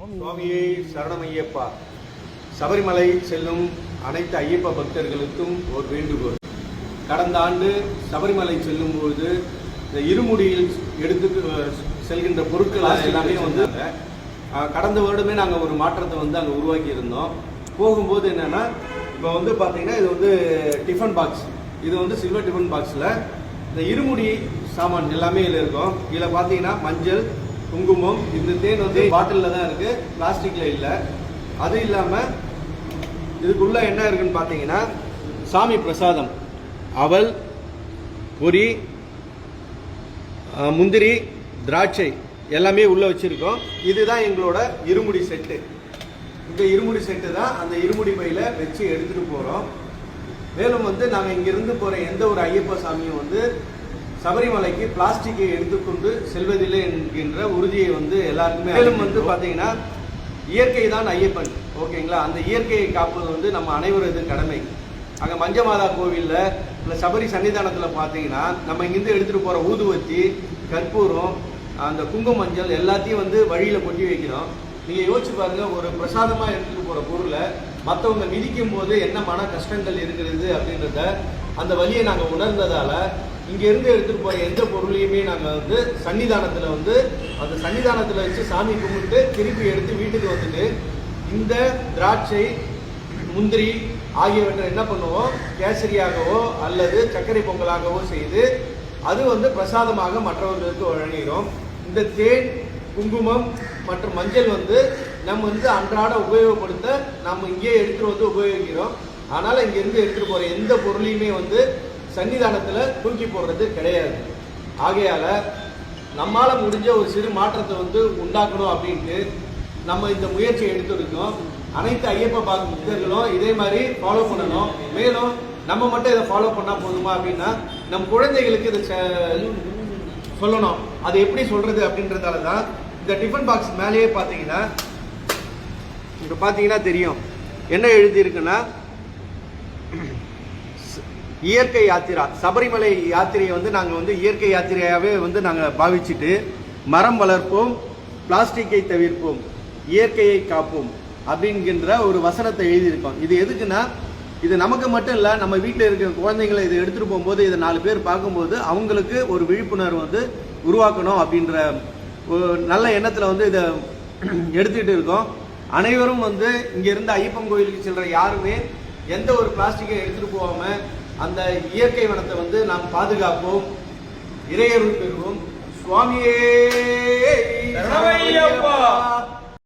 சுவாமியே சரணமையப்பா. சபரிமலை செல்லும் அனைத்து ஐயப்ப பக்தர்களுக்கும் ஒரு வேண்டுகோள். கடந்த ஆண்டு சபரிமலை செல்லும்போது இந்த இருமுடியில் எடுத்து செல்கின்ற பொருட்கள் எல்லாமே வந்து கடந்த வருடமே நாங்கள் ஒரு மாற்றத்தை வந்து அங்கே உருவாக்கி இருந்தோம். போகும்போது என்னென்னா, இப்போ வந்து பார்த்தீங்கன்னா இது வந்து டிஃபன் பாக்ஸ், இது வந்து சில்வர் டிஃபன் பாக்ஸில் இந்த இருமுடி சாமான் எல்லாமே இதில் இருக்கும். இதில் பார்த்தீங்கன்னா மஞ்சள், குங்குமம், இந்த தேன் வந்து பாட்டிலில் தான் இருக்குது, பிளாஸ்டிக்கில் இல்லை. அது இல்லாமல் இதுக்குள்ளே என்ன இருக்குன்னு பார்த்தீங்கன்னா சாமி பிரசாதம், அவல், பொரி, முந்திரி, திராட்சை எல்லாமே உள்ளே வச்சுருக்கோம். இதுதான் எங்களோட இருமுடி செட்டு. இந்த இருமுடி செட்டு தான் அந்த இருமுடி பையில் வச்சு எடுத்துகிட்டு போகிறோம். மேலும் வந்து நாங்கள் இங்கிருந்து போகிற எந்த ஒரு ஐயப்ப சாமியும் வந்து சபரிமலைக்கு பிளாஸ்டிக்கை எடுத்துக்கொண்டு செல்வதில்லை என்கின்ற உறுதியை வந்து எல்லாருக்குமே. மேலும் வந்து பார்த்தீங்கன்னா இயற்கை தான் ஐயப்பன், ஓகேங்களா? அந்த இயற்கையை காப்பது வந்து நம்ம அனைவரது கடமை. அங்கே மஞ்சமாதா கோவிலில் இல்லை சபரி சன்னிதானத்தில் பார்த்தீங்கன்னா நம்ம இங்கேருந்து எடுத்துகிட்டு போகிற ஊதுவத்தி, கற்பூரம், அந்த குங்கும மஞ்சள் எல்லாத்தையும் வந்து வழியில் கொட்டி வைக்கிறோம். நீங்கள் யோசிச்சு பாருங்கள், ஒரு பிரசாதமாக எடுத்துகிட்டு போகிற பொருளை மற்றவங்க மிதிக்கும் போது என்ன மன கஷ்டங்கள் இருக்கிறது அப்படின்றத அந்த வழியை நாங்கள் உணர்ந்ததால் இங்கேருந்து எடுத்துகிட்டு போகிற எந்த பொருளையுமே நாங்கள் வந்து சன்னிதானத்தில் வந்து அந்த சன்னிதானத்தில் வச்சு சாமி கும்பிட்டு திருப்பி எடுத்து வீட்டுக்கு வந்துட்டு இந்த திராட்சை, முந்திரி ஆகியவற்றை என்ன பண்ணுவோம், கேசரியாகவோ அல்லது சர்க்கரை பொங்கலாகவோ செய்து அது வந்து பிரசாதமாக மற்றவர்களுக்கு வழங்குகிறோம். இந்த தேன், குங்குமம் மற்றும் மஞ்சள் வந்து நம்ம வந்து அன்றாட உபயோகப்படுத்த நம்ம இங்கே எடுத்துகிட்டு வந்து உபயோகிக்கிறோம். அதனால் இங்கேருந்து எடுத்துகிட்டு போகிற எந்த பொருளையுமே வந்து சன்னிதானத்தில் தூக்கி போடுறது கிடையாது. ஆகையால் நம்மளால் முடிஞ்ச ஒரு சிறு மாற்றத்தை வந்து உண்டாக்கணும் அப்படின்ட்டு நம்ம இந்த முயற்சியை எடுத்துருக்கோம். அனைத்து ஐயப்ப பக்தர்களும் இதே மாதிரி ஃபாலோ பண்ணணும். மேலும் நம்ம மட்டும் இதை ஃபாலோ பண்ணால் போதுமா அப்படின்னா நம் குழந்தைகளுக்கு இதை சொல்லணும். அது எப்படி சொல்கிறது அப்படின்றதால தான் இந்த டிஃபன் பாக்ஸ் மேலேயே பார்த்தீங்கன்னா இப்போ பார்த்தீங்கன்னா தெரியும் என்ன எழுதியிருக்குன்னா, இயற்கை யாத்திரா. சபரிமலை யாத்திரையை வந்து நாங்கள் வந்து இயற்கை யாத்திரையாகவே வந்து நாங்கள் பாவிச்சுட்டு மரம் வளர்ப்போம், பிளாஸ்டிக்கை தவிர்ப்போம், இயற்கையை காப்போம் அப்படிங்கிற ஒரு வசனத்தை எழுதியிருக்கோம். இது எதுக்குன்னா, இது நமக்கு மட்டும் இல்லை, நம்ம வீட்டில் இருக்கிற குழந்தைங்களை இதை எடுத்துகிட்டு போகும்போது இதை 4 பேர் பார்க்கும்போது அவங்களுக்கு ஒரு விழிப்புணர்வு வந்து உருவாக்கணும் அப்படின்ற ஒரு நல்ல எண்ணத்தில் வந்து இதை எடுத்துக்கிட்டு இருக்கோம். அனைவரும் வந்து இங்கேருந்து ஐயப்பன் கோயிலுக்கு செல்கிற யாருமே எந்த ஒரு பிளாஸ்டிக்கை எடுத்துகிட்டு போகாமல் அந்த இயற்கை வனத்தை வந்து நாம் பாதுகாப்போம், இறையருள் பெறுவோம். சுவாமியே சரணமையப்பா.